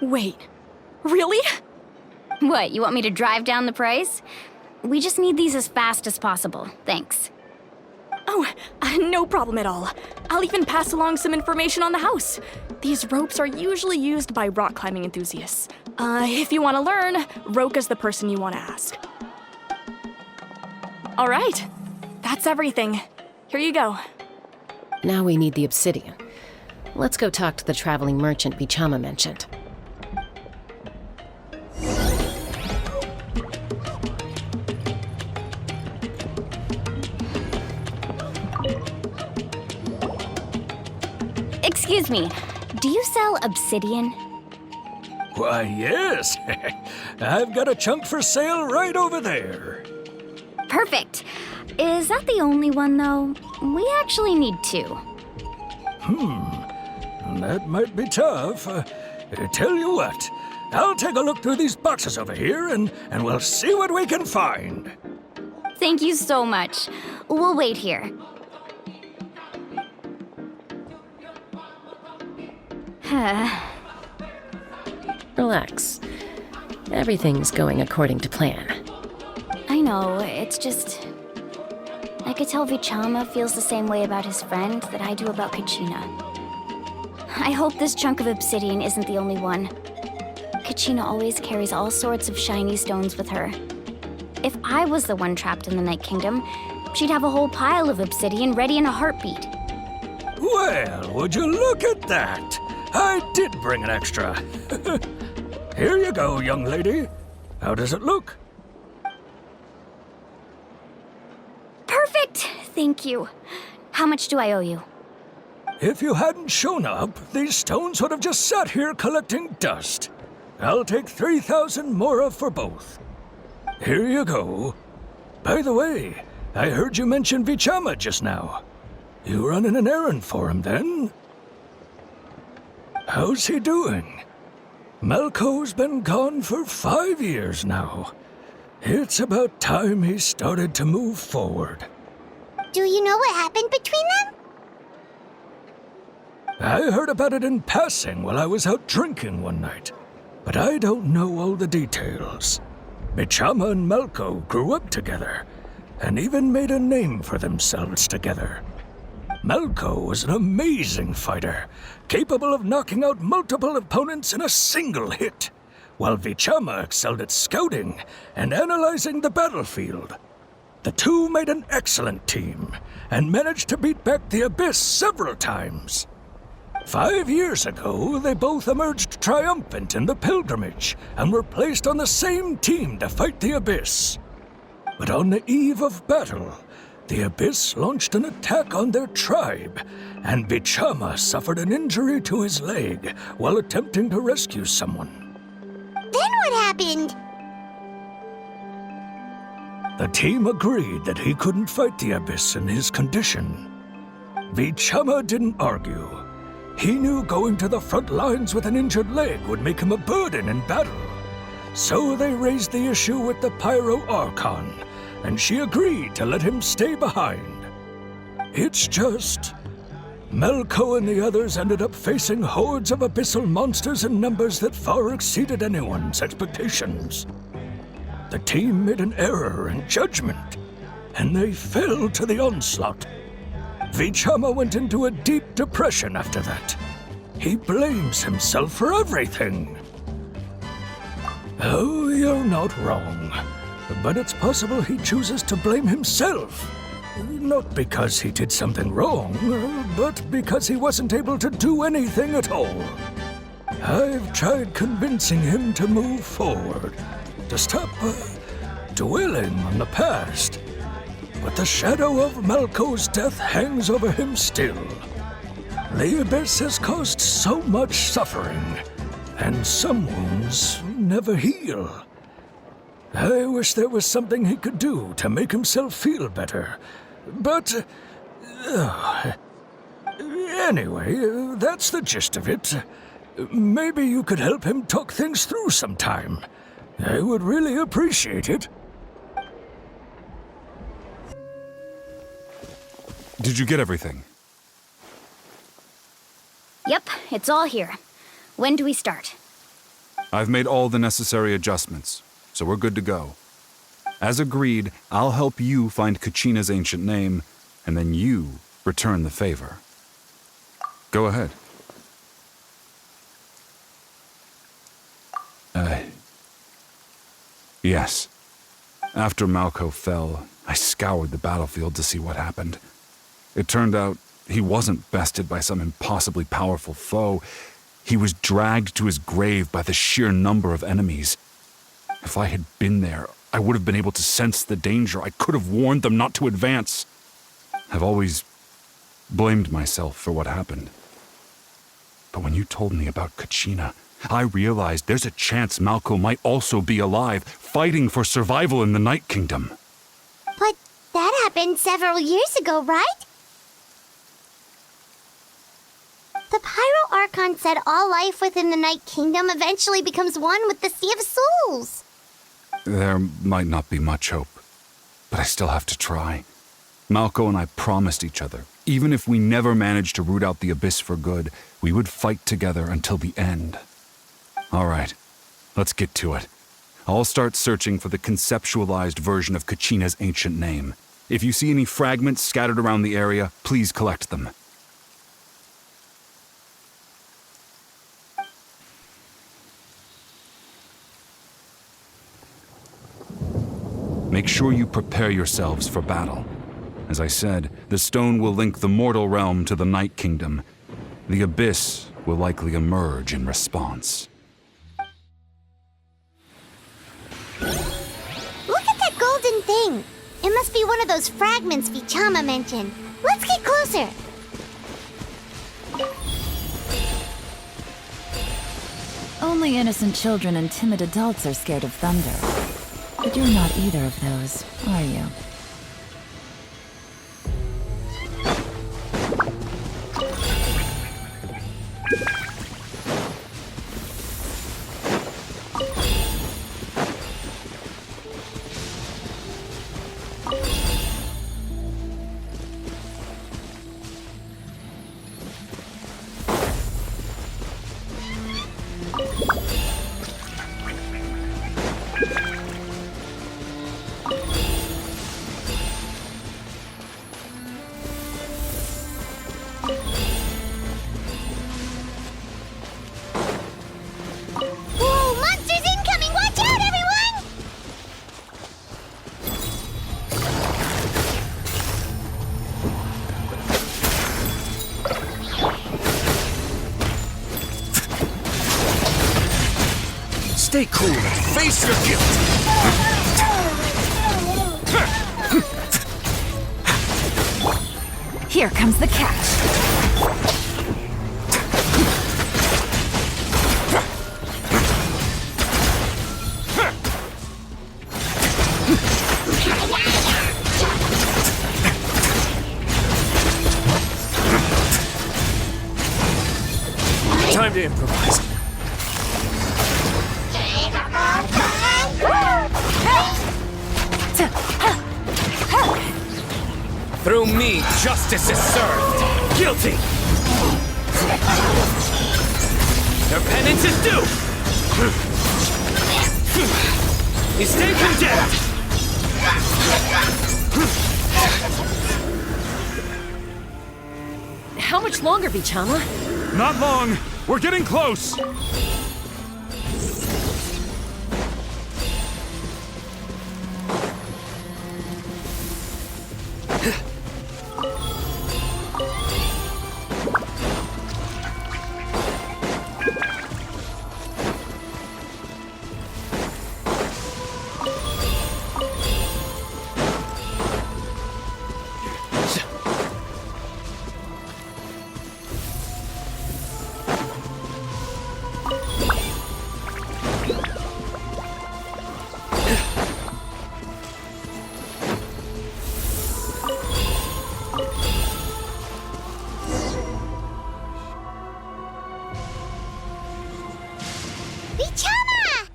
Wait, really? What, you want me to drive down the price? We just need these as fast as possible, thanks. Oh, no problem at all. I'll even pass along some information on the house. These ropes are usually used by rock climbing enthusiasts. If you want to learn, Roka's the person you want to ask. All right, that's everything. Here you go. Now we need the obsidian. Let's go talk to the traveling merchant Bichama mentioned. Excuse me, do you sell obsidian? Why, yes. I've got a chunk for sale right over there. Perfect. Is that the only one, though? We actually need two. That might be tough. Tell you what, I'll take a look through these boxes over here and we'll see what we can find. Thank you so much. We'll wait here. Relax. Everything's going according to plan. I know, it's just... I could tell Vichama feels the same way about his friend that I do about Kachina. I hope this chunk of obsidian isn't the only one. Kachina always carries all sorts of shiny stones with her. If I was the one trapped in the Night Kingdom, she'd have a whole pile of obsidian ready in a heartbeat. Well, would you look at that? I did bring an extra. Here you go, young lady. How does it look? Perfect! Thank you. How much do I owe you? If you hadn't shown up, these stones would have just sat here collecting dust. I'll take 3,000 mora for both. Here you go. By the way, I heard you mention Vichama just now. You running an errand for him, then? How's he doing? Malco's been gone for 5 years now. It's about time he started to move forward. Do you know what happened between them? I heard about it in passing while I was out drinking one night, but I don't know all the details. Bichama and Malco grew up together, and even made a name for themselves together. Malco was an amazing fighter, capable of knocking out multiple opponents in a single hit, while Vichama excelled at scouting and analyzing the battlefield. The two made an excellent team, and managed to beat back the Abyss several times. 5 years ago, they both emerged triumphant in the pilgrimage, and were placed on the same team to fight the Abyss. But on the eve of battle, the Abyss launched an attack on their tribe, and Bichama suffered an injury to his leg while attempting to rescue someone. Then what happened? The team agreed that he couldn't fight the Abyss in his condition. Bichama didn't argue. He knew going to the front lines with an injured leg would make him a burden in battle. So they raised the issue with the Pyro Archon, and she agreed to let him stay behind. It's just... Malco and the others ended up facing hordes of abyssal monsters in numbers that far exceeded anyone's expectations. The team made an error in judgment, and they fell to the onslaught. Vichama went into a deep depression after that. He blames himself for everything. Oh, you're not wrong. But it's possible he chooses to blame himself. Not because he did something wrong, but because he wasn't able to do anything at all. I've tried convincing him to move forward, to stop dwelling on the past. But the shadow of Malco's death hangs over him still. The Abyss has caused so much suffering, and some wounds never heal. I wish there was something he could do to make himself feel better. But... anyway, that's the gist of it. Maybe you could help him talk things through sometime. I would really appreciate it. Did you get everything? Yep, it's all here. When do we start? I've made all the necessary adjustments, so we're good to go. As agreed, I'll help you find Kachina's ancient name, and then you return the favor. Go ahead. Yes. After Malco fell, I scoured the battlefield to see what happened. It turned out he wasn't bested by some impossibly powerful foe. He was dragged to his grave by the sheer number of enemies. If I had been there, I would have been able to sense the danger. I could have warned them not to advance. I've always blamed myself for what happened. But when you told me about Kachina, I realized there's a chance Malco might also be alive, fighting for survival in the Night Kingdom. But that happened several years ago, right? The Pyro Archon said all life within the Night Kingdom eventually becomes one with the Sea of Souls. There might not be much hope, but I still have to try. Malco and I promised each other, even if we never managed to root out the Abyss for good, we would fight together until the end. All right, let's get to it. I'll start searching for the conceptualized version of Kachina's ancient name. If you see any fragments scattered around the area, please collect them. Make sure you prepare yourselves for battle. As I said, the stone will link the mortal realm to the Night Kingdom. The Abyss will likely emerge in response. Look at that golden thing. It must be one of those fragments Vichama mentioned. Let's get closer. Only innocent children and timid adults are scared of thunder. But you're not either of those, are you? Whoa, monsters incoming! Watch out, everyone! Stay cool and face your guilt. Here comes the catch. Time to improvise. Through me, justice is served. Guilty. Their penance is due. You stay condemned. How much longer, Vichama? Not long! We're getting close! Vichama!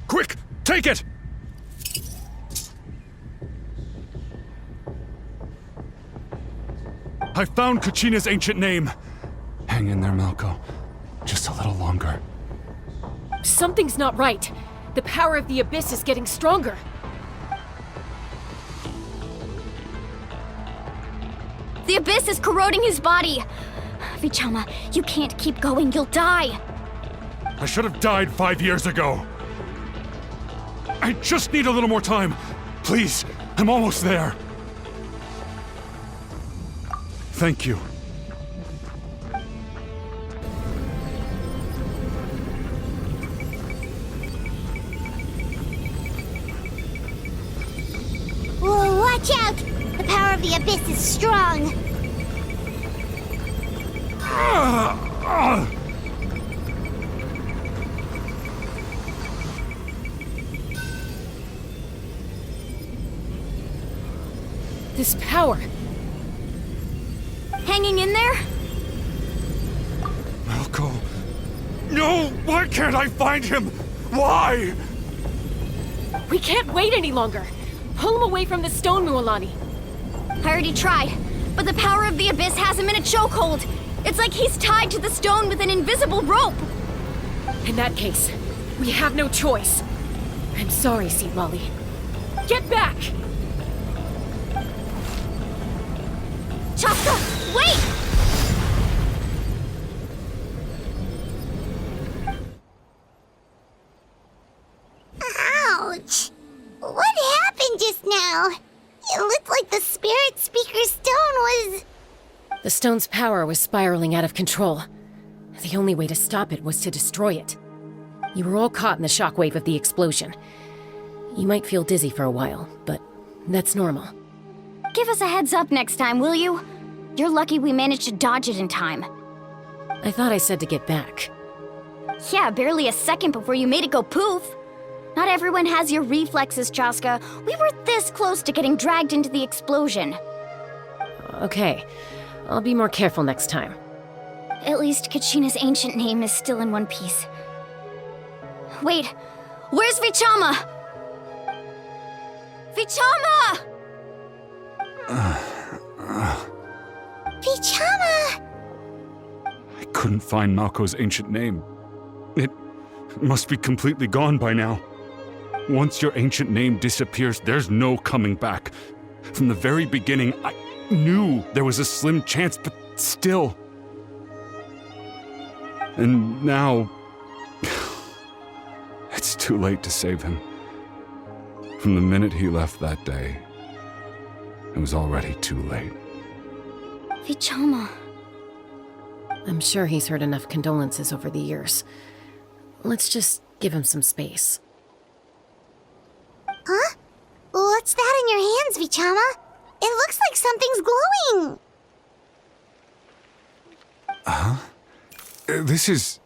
Quick! Take it! I found Kachina's ancient name. Hang in there, Malko. Just a little longer. Something's not right. The power of the Abyss is getting stronger. The Abyss is corroding his body. Vichama, you can't keep going. You'll die. I should have died 5 years ago. I just need a little more time. Please, I'm almost there. Thank you. Whoa, watch out! The power of the Abyss is strong. This power. Hanging in there? Malko. No! Why can't I find him? Why? We can't wait any longer. Pull him away from the stone, Mualani. I already tried, but the power of the Abyss has him in a chokehold. It's like he's tied to the stone with an invisible rope. In that case, we have no choice. I'm sorry, Seed Lolly. Get back! Chaska, wait! Ouch! What happened just now? It looked like the Spirit Speaker's stone was... The stone's power was spiraling out of control. The only way to stop it was to destroy it. You were all caught in the shockwave of the explosion. You might feel dizzy for a while, but that's normal. Give us a heads up next time, will you? You're lucky we managed to dodge it in time. I thought I said to get back. Yeah, barely a second before you made it go poof. Not everyone has your reflexes, Chaska. We were this close to getting dragged into the explosion. Okay, I'll be more careful next time. At least Kachina's ancient name is still in one piece. Wait, where's Vichama? Vichama! Vichama! I couldn't find Malko's ancient name. It must be completely gone by now. Once your ancient name disappears, there's no coming back. From the very beginning, I knew there was a slim chance, but still. And now... it's too late to save him. From the minute he left that day, it was already too late. Vichama. I'm sure he's heard enough condolences over the years. Let's just give him some space. Huh? What's that in your hands, Vichama? It looks like something's glowing. This is...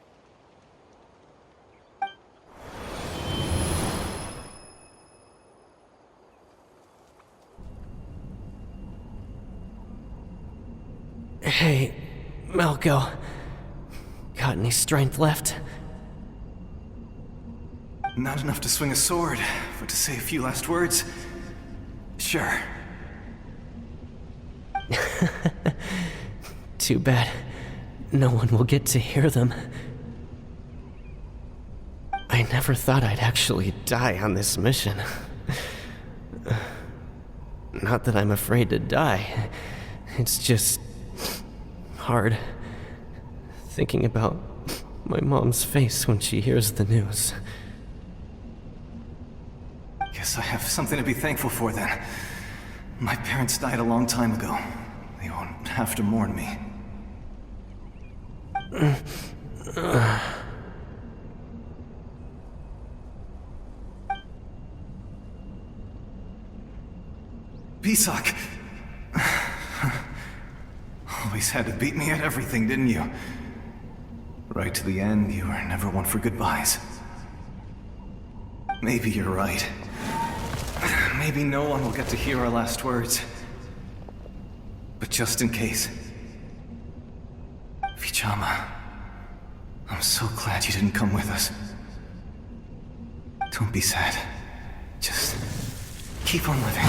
Hey, Malko. Got any strength left? Not enough to swing a sword, but to say a few last words? Sure. Too bad. No one will get to hear them. I never thought I'd actually die on this mission. Not that I'm afraid to die. It's just... hard. Thinking about my mom's face when she hears the news. Guess I have something to be thankful for then. My parents died a long time ago. They won't have to mourn me. Pisak! Always had to beat me at everything, didn't you? Right to the end, you were never one for goodbyes. Maybe you're right. Maybe no one will get to hear our last words. But just in case... Vichama, I'm so glad you didn't come with us. Don't be sad. Just keep on living.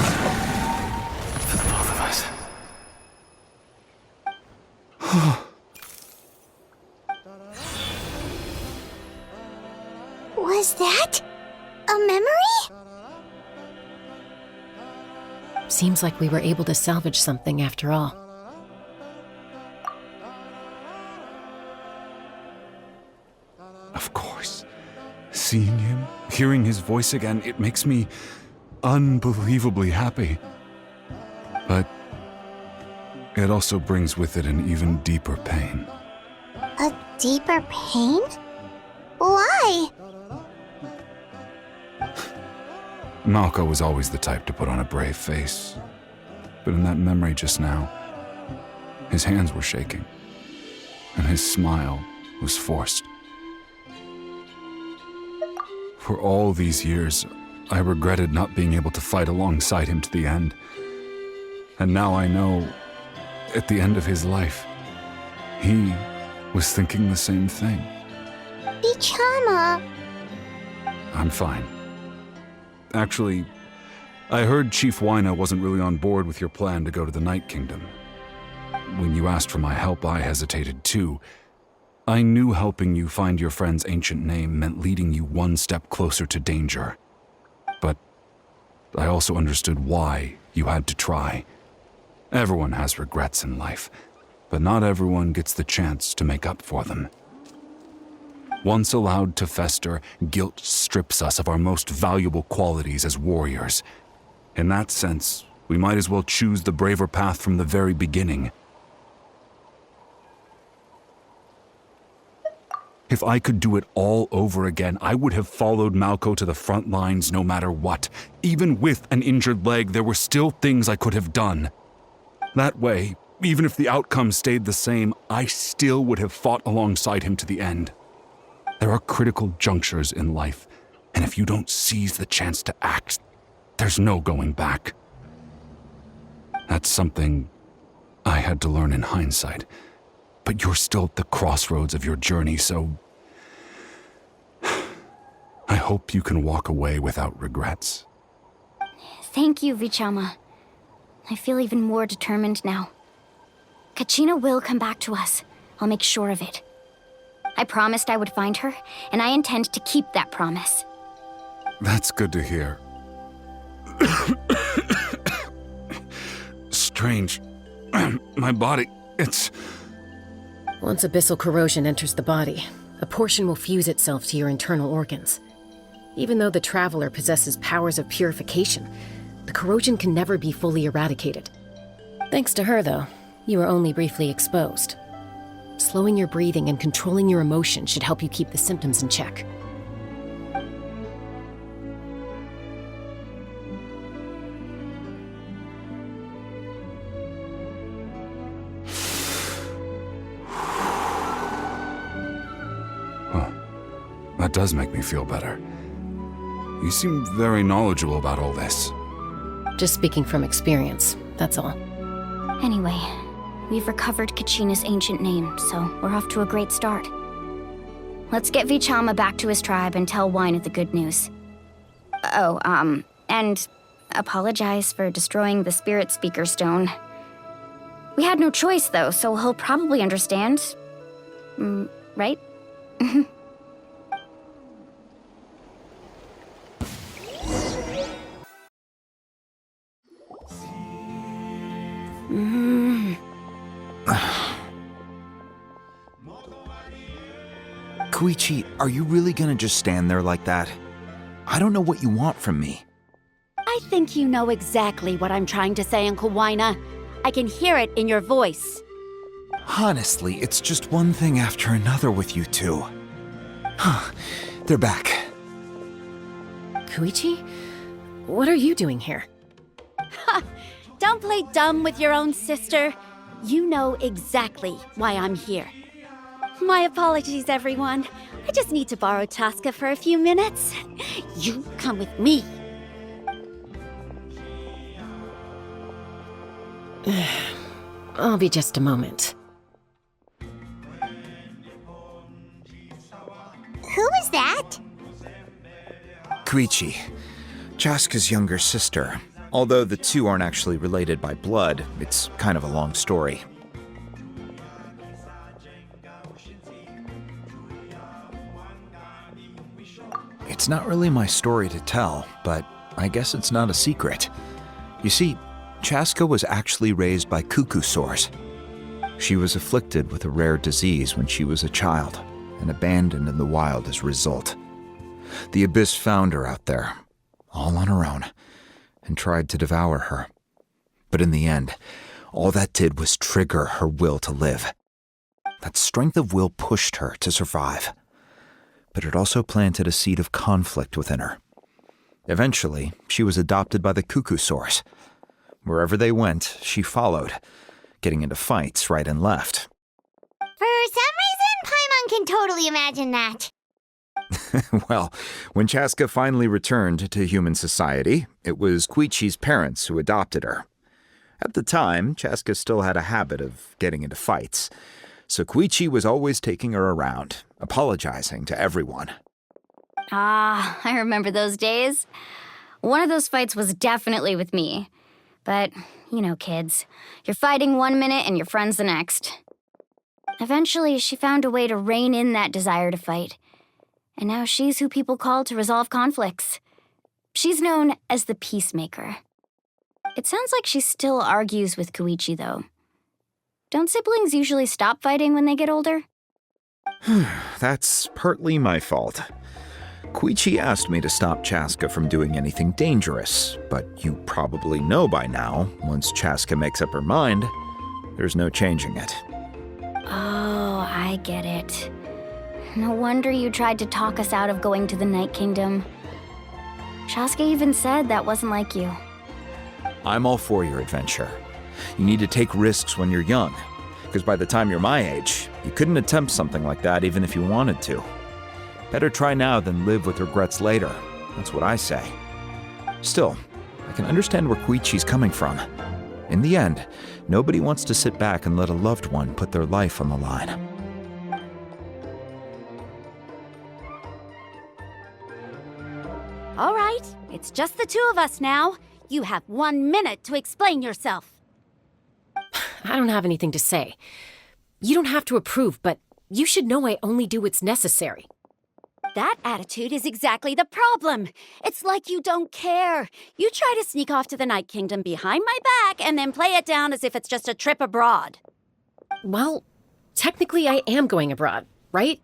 For the both of us. Was that a memory? Seems like we were able to salvage something after all. Of course. Seeing him, hearing his voice again, it makes me unbelievably happy. But it also brings with it an even deeper pain. A deeper pain? Why? Malco was always the type to put on a brave face. But in that memory just now, his hands were shaking, and his smile was forced. For all these years, I regretted not being able to fight alongside him to the end. And now I know, at the end of his life, he was thinking the same thing. Bichama. I'm fine. Actually, I heard Chief Wyna wasn't really on board with your plan to go to the Night Kingdom. When you asked for my help, I hesitated too. I knew helping you find your friend's ancient name meant leading you one step closer to danger. But I also understood why you had to try. Everyone has regrets in life, but not everyone gets the chance to make up for them. Once allowed to fester, guilt strips us of our most valuable qualities as warriors. In that sense, we might as well choose the braver path from the very beginning. If I could do it all over again, I would have followed Malco to the front lines no matter what. Even with an injured leg, there were still things I could have done. That way, even if the outcome stayed the same, I still would have fought alongside him to the end. There are critical junctures in life, and if you don't seize the chance to act, there's no going back. That's something I had to learn in hindsight. But you're still at the crossroads of your journey, so I hope you can walk away without regrets. Thank you, Vichama. I feel even more determined now. Kachina will come back to us. I'll make sure of it. I promised I would find her, and I intend to keep that promise. That's good to hear. Strange. My body, it's... Once abyssal corrosion enters the body, a portion will fuse itself to your internal organs. Even though the Traveler possesses powers of purification, the corrosion can never be fully eradicated. Thanks to her, though, you were only briefly exposed. Slowing your breathing and controlling your emotions should help you keep the symptoms in check. That does make me feel better. You seem very knowledgeable about all this. Just speaking from experience, that's all. Anyway, we've recovered Kachina's ancient name, so we're off to a great start. Let's get Vichama back to his tribe and tell Wyna the good news. Oh, and apologize for destroying the Spirit Speaker Stone. We had no choice, though, so he'll probably understand. Right? Koichi, are you really gonna just stand there like that? I don't know what you want from me. I think you know exactly what I'm trying to say, Uncle Wyna. I can hear it in your voice. Honestly, it's just one thing after another with you two. They're back. Koichi? What are you doing here? Don't play dumb with your own sister. You know exactly why I'm here. My apologies, everyone. I just need to borrow Tosca for a few minutes. You come with me. I'll be just a moment. Who is that? Koichi, Chaska's younger sister. Although the two aren't actually related by blood, it's kind of a long story. It's not really my story to tell, but I guess it's not a secret. You see, Chaska was actually raised by cuckoo sores. She was afflicted with a rare disease when she was a child and abandoned in the wild as a result. The Abyss found her out there, all on her own, and tried to devour her. But in the end, all that did was trigger her will to live. That strength of will pushed her to survive. But it also planted a seed of conflict within her. Eventually, she was adopted by the cuckoo source. Wherever they went, she followed, getting into fights right and left. For some reason, Paimon can totally imagine that. Well, when Chaska finally returned to human society, it was Koichi's parents who adopted her. At the time, Chaska still had a habit of getting into fights, so Koichi was always taking her around, apologizing to everyone. Ah, I remember those days. One of those fights was definitely with me. But, you know, kids. You're fighting one minute and your friend's the next. Eventually, she found a way to rein in that desire to fight. And now she's who people call to resolve conflicts. She's known as the Peacemaker. It sounds like she still argues with Koichi, though. Don't siblings usually stop fighting when they get older? That's partly my fault. Koichi asked me to stop Chaska from doing anything dangerous, but you probably know by now, once Chaska makes up her mind, there's no changing it. Oh, I get it. No wonder you tried to talk us out of going to the Night Kingdom. Chaska even said that wasn't like you. I'm all for your adventure. You need to take risks when you're young, because by the time you're my age, you couldn't attempt something like that even if you wanted to. Better try now than live with regrets later. That's what I say. Still, I can understand where Koichi's coming from. In the end, nobody wants to sit back and let a loved one put their life on the line. All right, it's just the two of us now. You have 1 minute to explain yourself. I don't have anything to say. You don't have to approve, but you should know I only do what's necessary. That attitude is exactly the problem. It's like you don't care. You try to sneak off to the Night Kingdom behind my back and then play it down as if it's just a trip abroad. Well, technically I am going abroad, right?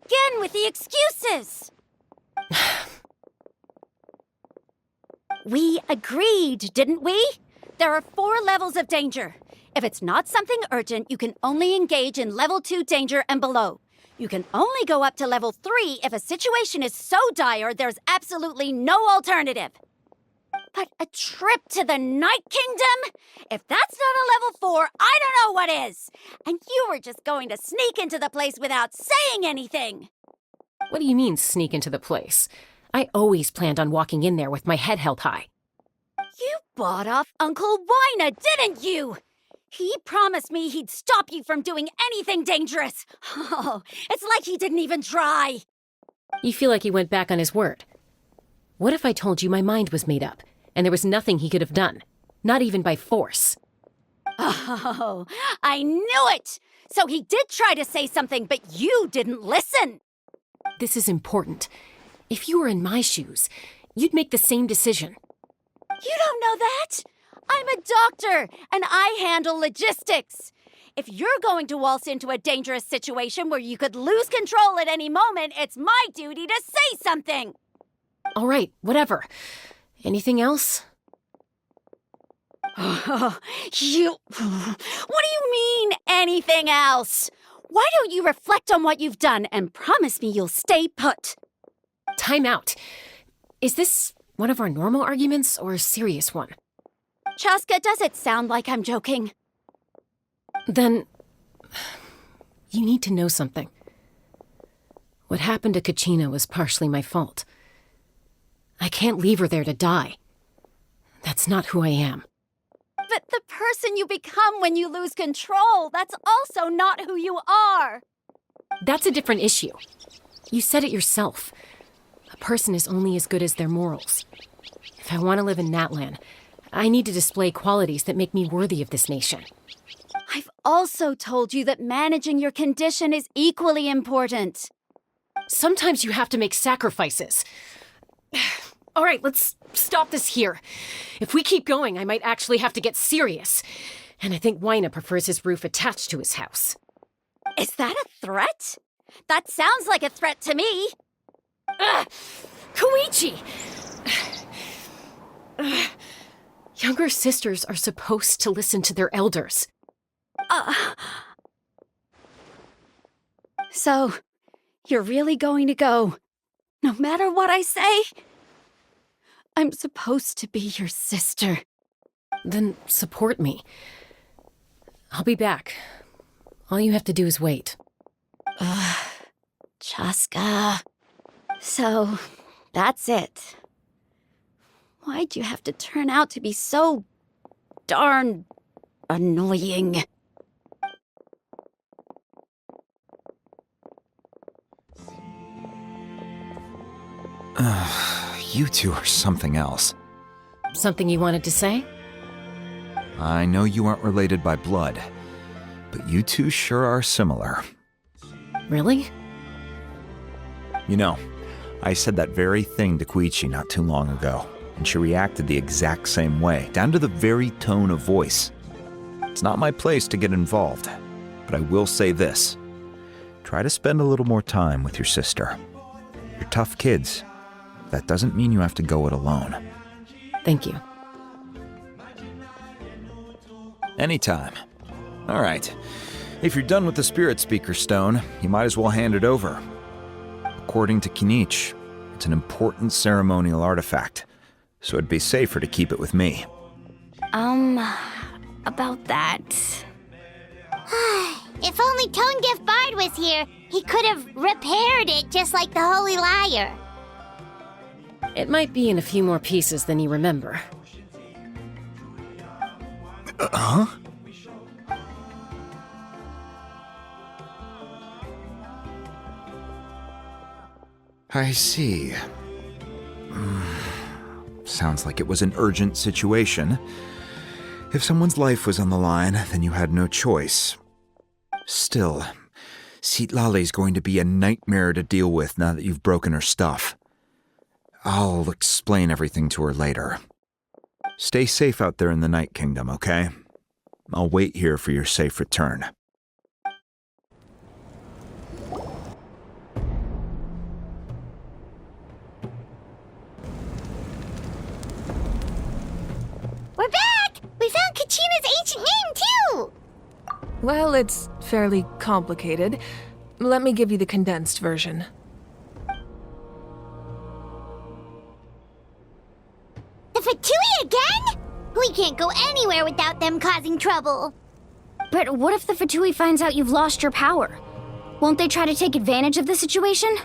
again with the excuses! We agreed, didn't we? There are 4 levels of danger. If it's not something urgent, you can only engage in level 2 danger and below. You can only go up to level 3 if a situation is so dire there's absolutely no alternative. But a trip to the Night Kingdom? If that's not a level 4, I don't know what is! And you were just going to sneak into the place without saying anything! What do you mean, sneak into the place? I always planned on walking in there with my head held high. You bought off Uncle Wina, didn't you? He promised me he'd stop you from doing anything dangerous. Oh, it's like he didn't even try. You feel like he went back on his word. What if I told you my mind was made up, and there was nothing he could have done? Not even by force. Oh, I knew it! So he did try to say something, but you didn't listen. This is important. If you were in my shoes, you'd make the same decision. You don't know that? I'm a doctor, and I handle logistics. If you're going to waltz into a dangerous situation where you could lose control at any moment, it's my duty to say something. All right, whatever. Anything else? What do you mean, anything else? Why don't you reflect on what you've done and promise me you'll stay put? Time out. Is this one of our normal arguments or a serious one? Chaska, does it sound like I'm joking? Then, you need to know something. What happened to Kachina was partially my fault. I can't leave her there to die. That's not who I am. But the person you become when you lose control, that's also not who you are. That's a different issue. You said it yourself. A person is only as good as their morals. If I want to live in Natlan, I need to display qualities that make me worthy of this nation. I've also told you that managing your condition is equally important. Sometimes you have to make sacrifices. All right, let's stop this here. If we keep going, I might actually have to get serious. And I think Wina prefers his roof attached to his house. Is that a threat? That sounds like a threat to me. Koichi! Younger sisters are supposed to listen to their elders. So, you're really going to go, no matter what I say? I'm supposed to be your sister. Then support me. I'll be back. All you have to do is wait. Chaska. So, that's it. Why'd you have to turn out to be so darn annoying? You two are something else. Something you wanted to say? I know you aren't related by blood, but you two sure are similar. Really? You know, I said that very thing to Koichi not too long ago, and she reacted the exact same way, down to the very tone of voice. It's not my place to get involved, but I will say this. Try to spend a little more time with your sister. You're tough kids. That doesn't mean you have to go it alone. Thank you. Anytime. All right. If you're done with the Spirit Speaker Stone, you might as well hand it over. According to Kinich, it's an important ceremonial artifact, so it'd be safer to keep it with me. About that. If only Tone Deaf Bard was here, he could have repaired it just like the Holy Liar. It might be in a few more pieces than you remember. Huh? I see. Sounds like it was an urgent situation. If someone's life was on the line, then you had no choice. Still, Citlali's going to be a nightmare to deal with now that you've broken her stuff. I'll explain everything to her later. Stay safe out there in the Night Kingdom, okay? I'll wait here for your safe return. ancient name, too! Well, it's fairly complicated. Let me give you the condensed version. The Fatui again? We can't go anywhere without them causing trouble. But what if the Fatui finds out you've lost your power? Won't they try to take advantage of the situation?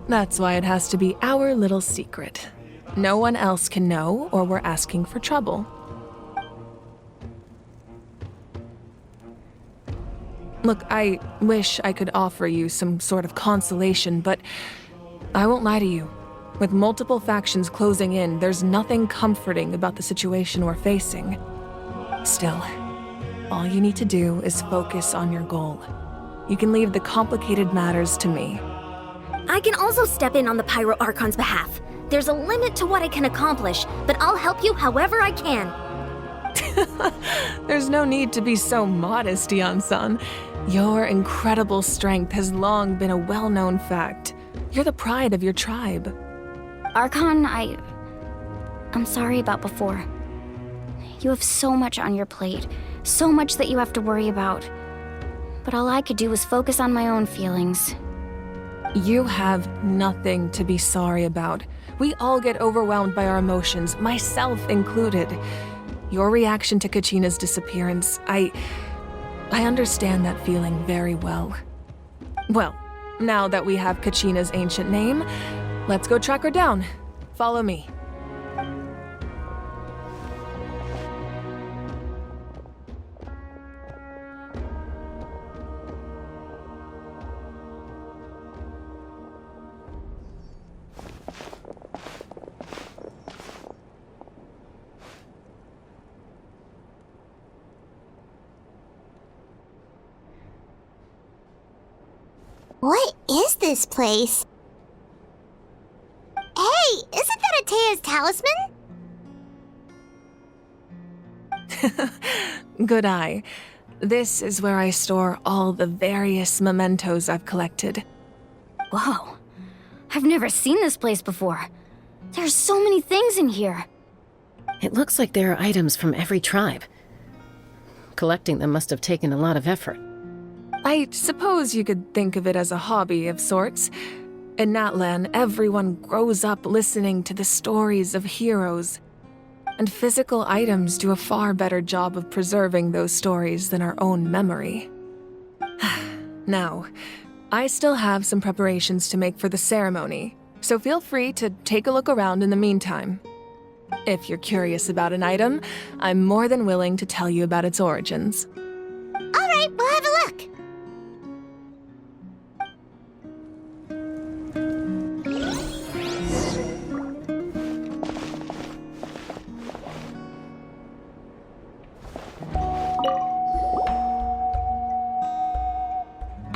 That's why it has to be our little secret. No one else can know, or we're asking for trouble. Look, I wish I could offer you some sort of consolation, but I won't lie to you. With multiple factions closing in, there's nothing comforting about the situation we're facing. Still, all you need to do is focus on your goal. You can leave the complicated matters to me. I can also step in on the Pyro Archon's behalf. There's a limit to what I can accomplish, but I'll help you however I can. There's no need to be so modest, Yan-san. Your incredible strength has long been a well-known fact. You're the pride of your tribe. Archon, I'm sorry about before. You have so much on your plate, so much that you have to worry about. But all I could do was focus on my own feelings. You have nothing to be sorry about. We all get overwhelmed by our emotions, myself included. Your reaction to Kachina's disappearance, I understand that feeling very well. Well, now that we have Kachina's ancient name, let's go track her down. Follow me. What is this place? Hey, isn't that Atea's talisman? Good eye. This is where I store all the various mementos I've collected. Whoa. I've never seen this place before. There's so many things in here. It looks like there are items from every tribe. Collecting them must have taken a lot of effort. I suppose you could think of it as a hobby of sorts. In Natlan, everyone grows up listening to the stories of heroes. And physical items do a far better job of preserving those stories than our own memory. Now, I still have some preparations to make for the ceremony, so feel free to take a look around in the meantime. If you're curious about an item, I'm more than willing to tell you about its origins. All right, we'll have a look.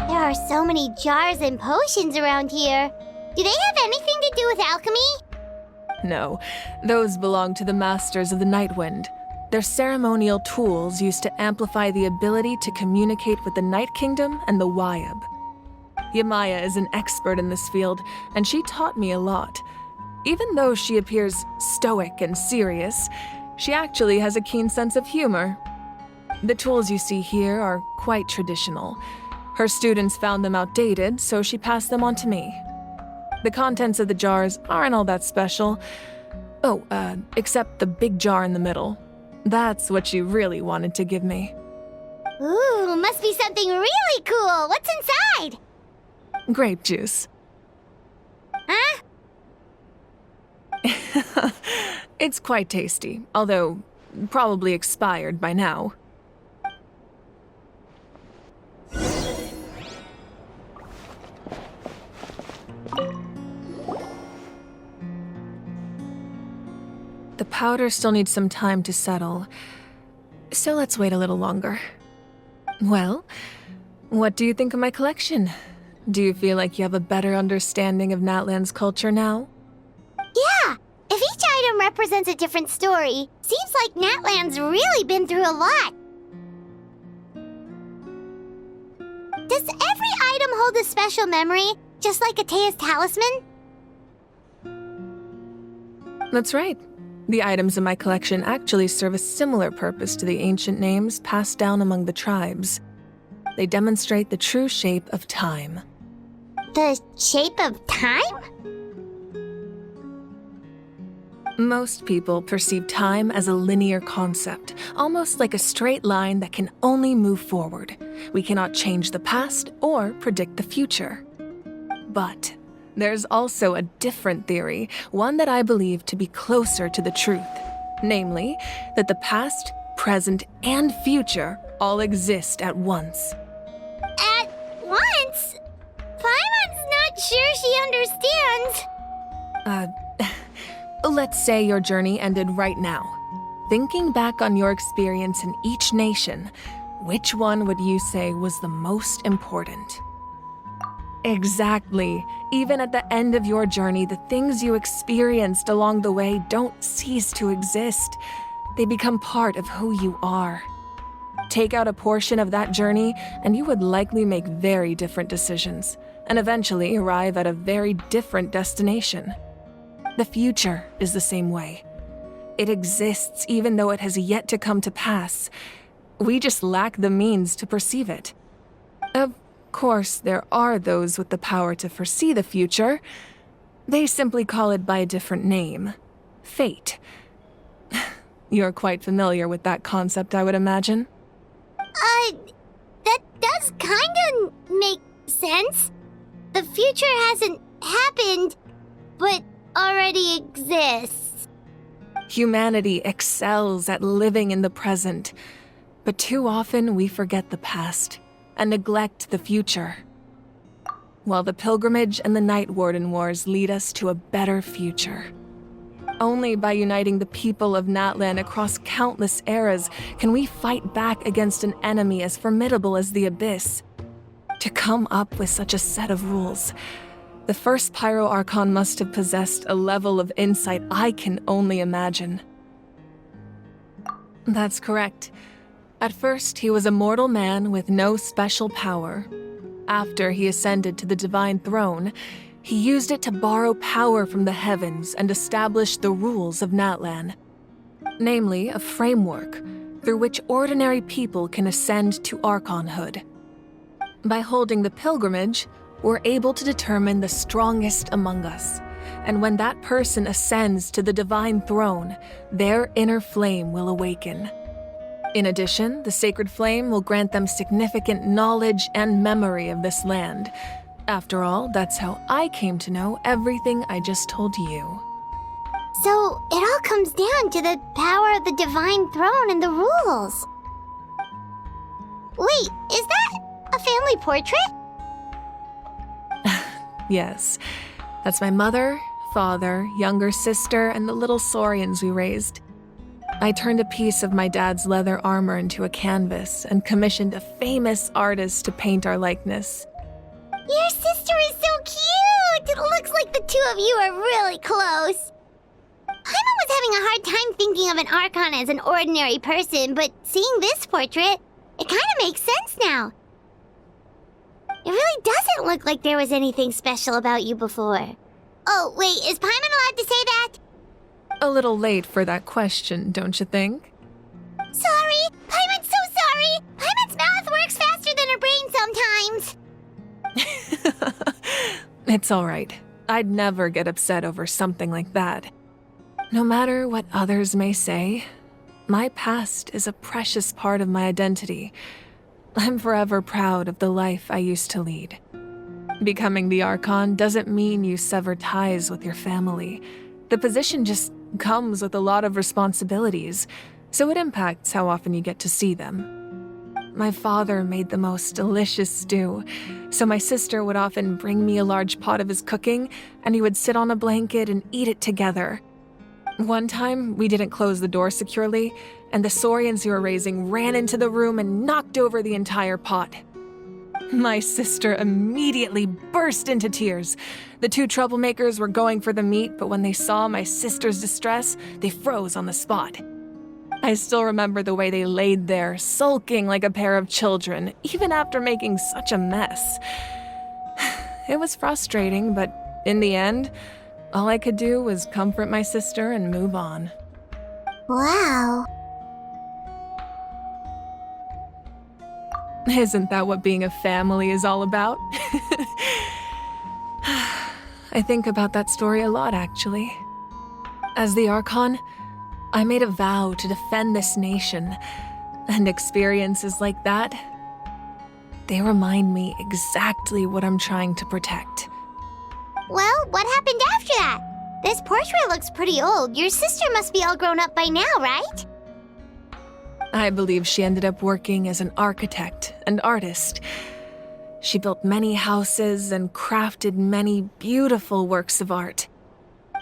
There are so many jars and potions around here. Do they have anything to do with alchemy? No, those belong to the Masters of the Nightwind. They're ceremonial tools used to amplify the ability to communicate with the Night Kingdom and the Wyab. Yamaya is an expert in this field, and she taught me a lot. Even though she appears stoic and serious, she actually has a keen sense of humor. The tools you see here are quite traditional. Her students found them outdated, so she passed them on to me. The contents of the jars aren't all that special. Oh, except the big jar in the middle. That's what she really wanted to give me. Ooh, must be something really cool. What's inside? Grape juice. Huh? It's quite tasty, although probably expired by now. The powder still needs some time to settle, so let's wait a little longer. Well, what do you think of my collection? Do you feel like you have a better understanding of Natlan's culture now? Yeah, if each item represents a different story, seems like Natlan's really been through a lot. Does every item hold a special memory, just like Atea's talisman? That's right. The items in my collection actually serve a similar purpose to the ancient names passed down among the tribes. They demonstrate the true shape of time. The shape of time? Most people perceive time as a linear concept, almost like a straight line that can only move forward. We cannot change the past or predict the future. But there's also a different theory, one that I believe to be closer to the truth. Namely, that the past, present, and future all exist at once. At once? Paimon's not sure she understands. Let's say your journey ended right now. Thinking back on your experience in each nation, which one would you say was the most important? Exactly. Even at the end of your journey, the things you experienced along the way don't cease to exist. They become part of who you are. Take out a portion of that journey, and you would likely make very different decisions, and eventually arrive at a very different destination. The future is the same way. It exists even though it has yet to come to pass. We just lack the means to perceive it. Of course, there are those with the power to foresee the future. They simply call it by a different name. Fate. You're quite familiar with that concept, I would imagine. That does kinda make sense. The future hasn't happened, but already exists. Humanity excels at living in the present, but too often we forget the past and neglect the future. While the pilgrimage and the Night Warden Wars lead us to a better future. Only by uniting the people of Natlan across countless eras can we fight back against an enemy as formidable as the Abyss. To come up with such a set of rules, the first Pyro Archon must have possessed a level of insight I can only imagine. That's correct. At first, he was a mortal man with no special power. After he ascended to the Divine Throne, he used it to borrow power from the heavens and establish the rules of Natlan. Namely, a framework through which ordinary people can ascend to Archonhood. By holding the pilgrimage, we're able to determine the strongest among us, and when that person ascends to the Divine Throne, their inner flame will awaken. In addition, the sacred flame will grant them significant knowledge and memory of this land. After all, that's how I came to know everything I just told you. So, it all comes down to the power of the Divine Throne and the rules. Wait, is that a family portrait? Yes, that's my mother, father, younger sister, and the little saurians we raised. I turned a piece of my dad's leather armor into a canvas and commissioned a famous artist to paint our likeness. Your sister is so cute! It looks like the two of you are really close. Paimon was having a hard time thinking of an Archon as an ordinary person, but seeing this portrait, it kind of makes sense now. It really doesn't look like there was anything special about you before. Oh, wait, is Paimon allowed to say that? A little late for that question, don't you think? Sorry! Paimon's so sorry! Paimon's mouth works faster than her brain sometimes! It's all right. I'd never get upset over something like that. No matter what others may say, my past is a precious part of my identity. I'm forever proud of the life I used to lead. Becoming the Archon doesn't mean you sever ties with your family. The position just comes with a lot of responsibilities, so it impacts how often you get to see them. My father made the most delicious stew, so my sister would often bring me a large pot of his cooking, and he would sit on a blanket and eat it together. One time, we didn't close the door securely, and the saurians we were raising ran into the room and knocked over the entire pot. My sister immediately burst into tears. The two troublemakers were going for the meat, but when they saw my sister's distress, they froze on the spot. I still remember the way they laid there, sulking like a pair of children, even after making such a mess. It was frustrating, but in the end, all I could do was comfort my sister and move on. Wow. Isn't that what being a family is all about? I think about that story a lot, actually. As the Archon, I made a vow to defend this nation, and experiences like that, they remind me exactly what I'm trying to protect. Well, what happened after that? This portrait looks pretty old. Your sister must be all grown up by now, right? I believe she ended up working as an architect and artist. She built many houses and crafted many beautiful works of art.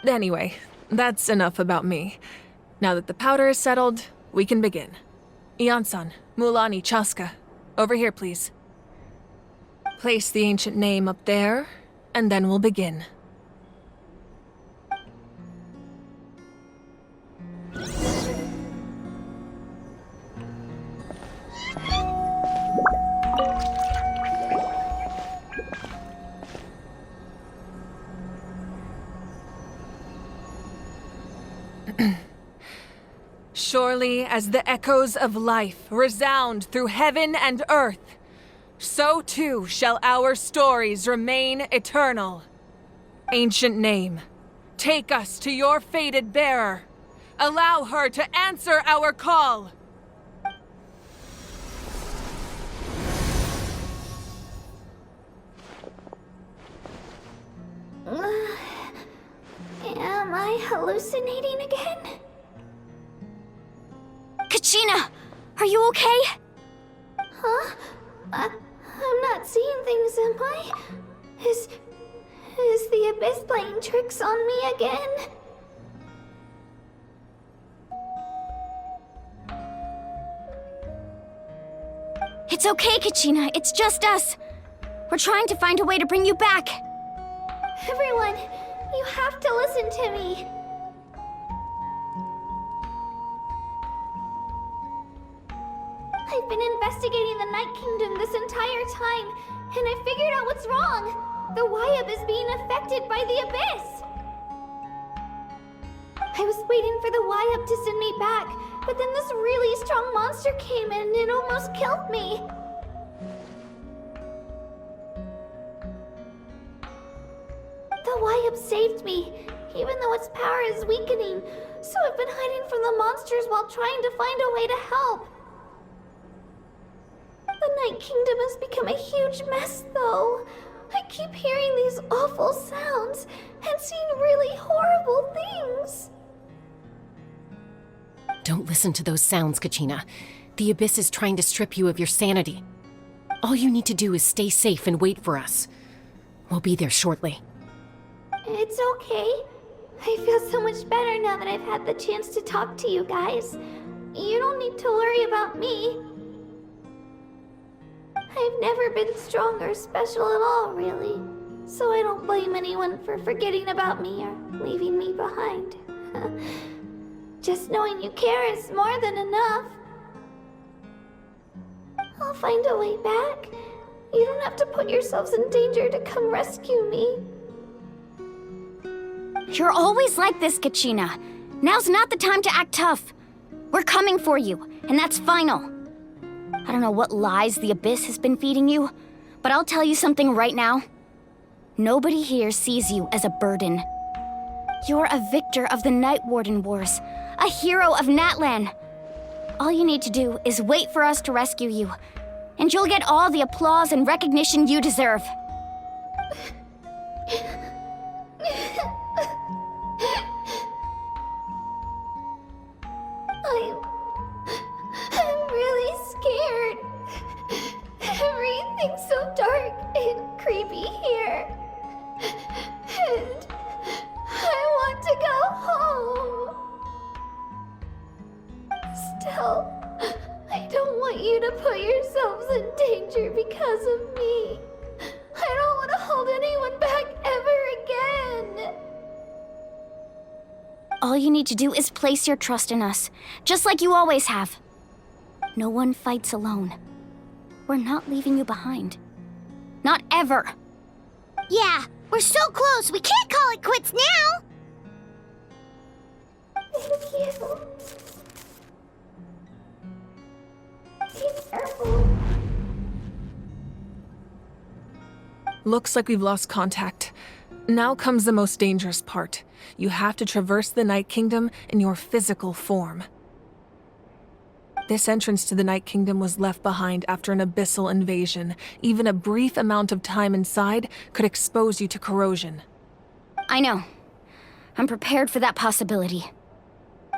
Anyway, that's enough about me. Now that the powder is settled, we can begin. Ian-san, Mulani, Chaska, over here, please. Place the ancient name up there, and then we'll begin. Surely as the echoes of life resound through heaven and earth, so too shall our stories remain eternal. Ancient name, take us to your fated bearer. Allow her to answer our call. Am I hallucinating again? Kachina! Are you okay? Huh? I'm not seeing things, am I? Is the Abyss playing tricks on me again? It's okay, Kachina. It's just us. We're trying to find a way to bring you back. Everyone, you have to listen to me. I've been investigating the Night Kingdom this entire time, and I figured out what's wrong. The Wayab is being affected by the Abyss. I was waiting for the Wayab to send me back, but then this really strong monster came in and almost killed me. The Wayab saved me, even though its power is weakening, so I've been hiding from the monsters while trying to find a way to help. The Night Kingdom has become a huge mess, though. I keep hearing these awful sounds and seeing really horrible things. Don't listen to those sounds, Kachina. The Abyss is trying to strip you of your sanity. All you need to do is stay safe and wait for us. We'll be there shortly. It's okay. I feel so much better now that I've had the chance to talk to you guys. You don't need to worry about me. I've never been strong or special at all, really. So I don't blame anyone for forgetting about me or leaving me behind. Just knowing you care is more than enough. I'll find a way back. You don't have to put yourselves in danger to come rescue me. You're always like this, Kachina. Now's not the time to act tough. We're coming for you, and that's final. I don't know what lies the Abyss has been feeding you, but I'll tell you something right now. Nobody here sees you as a burden. You're a victor of the Night Warden Wars, a hero of Natlan. All you need to do is wait for us to rescue you, and you'll get all the applause and recognition you deserve. I'm really scared. Everything's so dark and creepy here. And I want to go home. Still, I don't want you to put yourselves in danger because of me. I don't want to hold anyone back ever again. All you need to do is place your trust in us, just like you always have. No one fights alone. We're not leaving you behind. Not ever. Yeah, we're so close. We can't call it quits now. Thank you. Looks like we've lost contact. Now comes the most dangerous part. You have to traverse the Night Kingdom in your physical form. This entrance to the Night Kingdom was left behind after an abyssal invasion. Even a brief amount of time inside could expose you to corrosion. I know. I'm prepared for that possibility.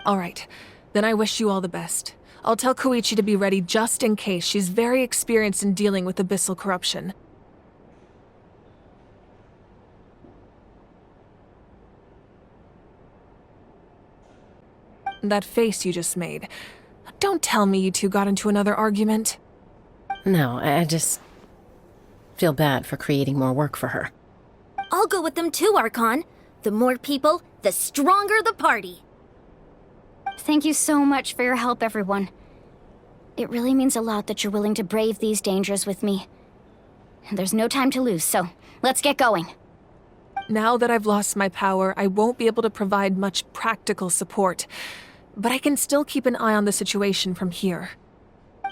All right, then I wish you all the best. I'll tell Koichi to be ready just in case. She's very experienced in dealing with abyssal corruption. That face you just made. Don't tell me you two got into another argument. No, I just feel bad for creating more work for her. I'll go with them too, Archon. The more people, the stronger the party. Thank you so much for your help, everyone. It really means a lot that you're willing to brave these dangers with me. And there's no time to lose, so let's get going. Now that I've lost my power, I won't be able to provide much practical support. But I can still keep an eye on the situation from here.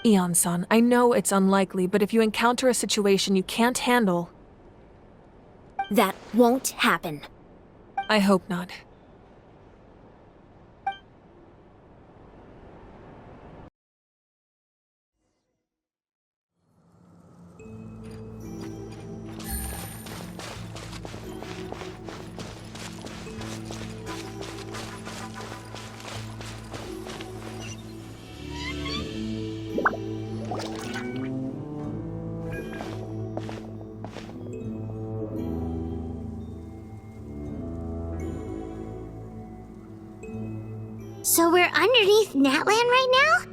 Eon-san, I know it's unlikely, but if you encounter a situation you can't handle... That won't happen. I hope not. So we're underneath Natlan right now?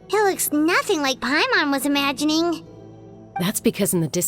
It looks nothing like Paimon was imagining. That's because in the distance